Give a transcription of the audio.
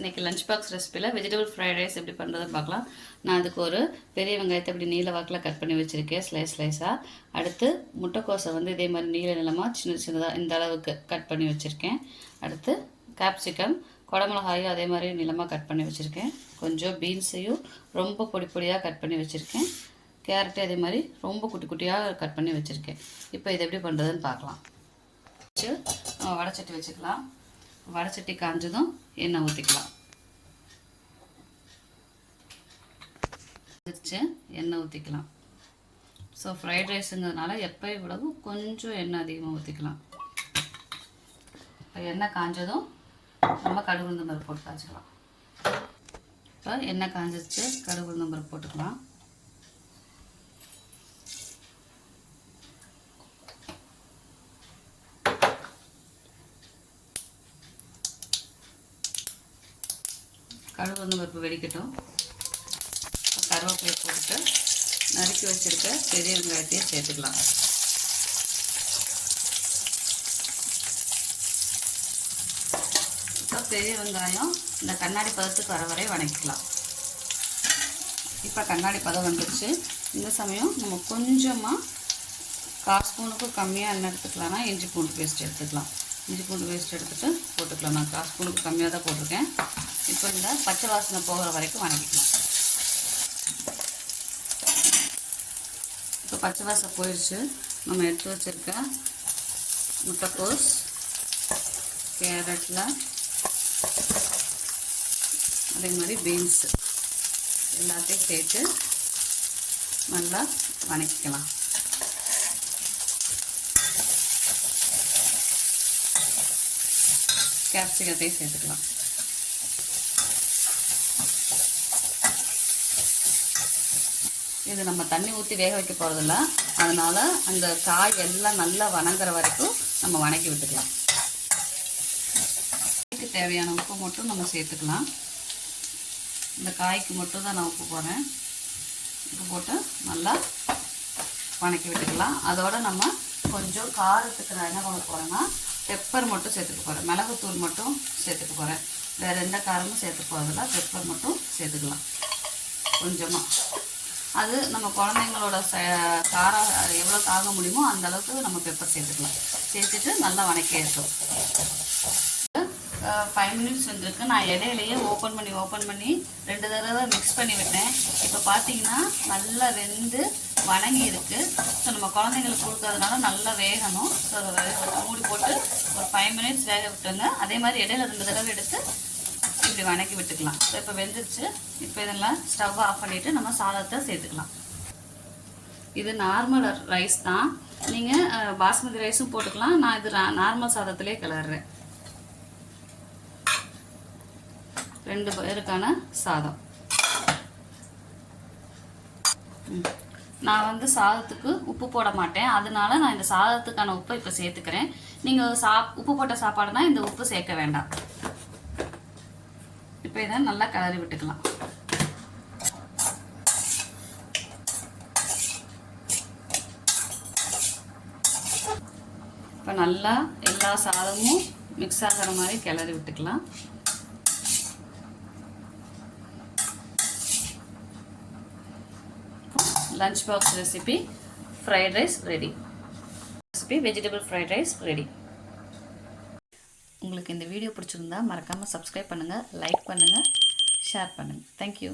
இன்றைக்கி lunch box ரெசிப்பியில் vegetable fried rice எப்படி பண்ணுறதுன்னு பார்க்கலாம். நான் அதுக்கு ஒரு பெரிய வெங்காயத்தை இப்படி நீல வாக்கில் கட் பண்ணி வச்சுருக்கேன் ஸ்லைஸாக. அடுத்து முட்டைக்கோஸை வந்து இதே மாதிரி நீல நிலமாக சின்னதாக இந்த அளவுக்கு கட் பண்ணி வச்சுருக்கேன். அடுத்து கேப்சிகம், குடமிளகாயும் அதே மாதிரி நிலமாக கட் பண்ணி வச்சுருக்கேன். கொஞ்சம் பீன்ஸையும் ரொம்ப பொடி பொடியாக கட் பண்ணி வச்சுருக்கேன். கேரட்டு அதே மாதிரி ரொம்ப குட்டி குட்டியாக கட் பண்ணி வச்சுருக்கேன். இப்போ இது எப்படி பண்ணுறதுன்னு பார்க்கலாம். வடைச்சட்டி வச்சுக்கலாம். வடைச்சட்டி காஞ்சதும் எண்ணெய் ஊற்றிக்கலாம். எண்ணெய் ஊற்றிக்கலாம். ஸோ ஃப்ரைட் ரைஸுங்கிறதுனால எப்போ இவ்வளவு கொஞ்சம் எண்ணெய் அதிகமாக ஊற்றிக்கலாம். இப்போ எண்ணெய் காஞ்சதும் நம்ம கடுகு உளுந்தம் பருப்பு போட்டு காய்ச்சிக்கலாம். இப்போ எண்ணெய் காஞ்சிச்சு, கடுகு உளுந்தம் பருப்பு போட்டுக்கலாம். கடுகு உளுந்தம் பருப்பு வெடிக்கட்டும். கருவேப்பிலை போட்டுட்டு நறுக்கி வச்சுருக்க பெரிய வெங்காயத்தையும் சேர்த்துக்கலாம். இப்போ பெரிய வெங்காயம் இந்த கண்ணாடி பதத்துக்கு வர வரை வணக்கிக்கலாம். இப்போ கண்ணாடி பதம் வந்துடுச்சு. இந்த சமயம் நம்ம கொஞ்சமாக 1/4 ஸ்பூனுக்கும் கம்மியாக எண்ணெய் எடுத்துக்கலாம்னா இஞ்சி பூண்டு பேஸ்ட் எடுத்துக்கலாம். இஞ்சி பூண்டு பேஸ்ட் எடுத்துகிட்டு போட்டுக்கலாம். நான் 1/4 ஸ்பூனுக்கு கம்மியாக தான் போட்டிருக்கேன். இப்போ இந்த பச்சை வாசனை போகிற வரைக்கும் வணக்கிக்கலாம். இப்போ பச்சை வாசனை போயிடுச்சு. நம்ம எடுத்து வச்சுருக்க முட்டைக்கோஸ், கேரட்டில் அதே மாதிரி பீன்ஸ் எல்லாத்தையும் சேர்த்து நல்லா வணக்கிக்கலாம். கேப்சிகத்தையும் சேர்த்துக்கலாம். இது நம்ம தண்ணி ஊற்றி வேக வைக்க போகிறதில்ல, அதனால் அந்த காய் எல்லாம் நல்லா வணங்குற வரைக்கும் நம்ம வணக்கி விட்டுக்கலாம். காய்க்கு தேவையான உப்பு மட்டும் நம்ம சேர்த்துக்கலாம். இந்த காய்க்கு மட்டும் தான் நான் உப்பு போடுறேன். உப்பு போட்டு நல்லா வணக்கி விட்டுக்கலாம். அதோட நம்ம கொஞ்சம் காரத்துக்கு நான் என்ன பண்ண போகிறேன்னா பெப்பர் மட்டும் சேர்த்துக்க போகிறேன். மிளகுத்தூள் மட்டும் சேர்த்துக்க போகிறேன். வேறு எந்த காரமும் சேர்த்து போகிறதில்ல. பெப்பர் மட்டும் சேர்த்துக்கலாம் கொஞ்சமாக. அது நம்ம குழந்தைங்களோட காரம் எவ்வளோ தாங்க முடியுமோ அந்த அளவுக்கு நம்ம பெப்பர் சேர்த்துக்கலாம். சேர்த்துட்டு நல்லா வணக்கிட்டோம். 5 மினிட்ஸ் வந்துருக்கு. நான் இடையிலையே ஓப்பன் பண்ணி 2 தடவை மிக்ஸ் பண்ணி விட்டேன். இப்போ பார்த்தீங்கன்னா நல்லா வெந்து வணங்கி இருக்குது. ஸோ நம்ம குழந்தைங்களுக்கு கொடுக்கறதுனால நல்லா வேகணும். ஸோ அதை மூடி போட்டு ஒரு 5 மினிட்ஸ் வேக விட்டுருங்க. அதே மாதிரி இடையில 2 தடவை எடுத்து இப்படி வணக்கி விட்டுக்கலாம். ஸோ இப்போ வெந்துருச்சு. இப்போ இதெல்லாம் ஸ்டவ் ஆஃப் பண்ணிவிட்டு நம்ம சாதத்தை சேர்த்துக்கலாம். இது நார்மல் ரைஸ் தான். நீங்கள் பாஸ்மதி ரைஸும் போட்டுக்கலாம். நான் இது நார்மல் சாதத்திலே கிளறேன். 2 பேருக்கான சாதம். நான் வந்து சாதத்துக்கு உப்பு போட மாட்டேன், அதனால நான் இந்த சாதத்துக்கான உப்பை இப்போ சேர்த்துக்கிறேன். நீங்கள் உப்பு போட்ட சாப்பாடுனா இந்த உப்பு சேர்க்க வேண்டாம். இப்போ இதை நல்லா கிளறி விட்டுக்கலாம். இப்போ நல்லா எல்லா சாதமும் மிக்ஸ் ஆகிற மாதிரி கிளறி விட்டுக்கலாம். Lunch box recipe fried rice ready. Recipe vegetable fried rice ready. உங்களுக்கு இந்த வீடியோ பிடிச்சிருந்தா மறக்காமல் சப்ஸ்கிரைப் பண்ணுங்கள், லைக் பண்ணுங்கள், ஷேர் பண்ணுங்கள். தேங்க்யூ.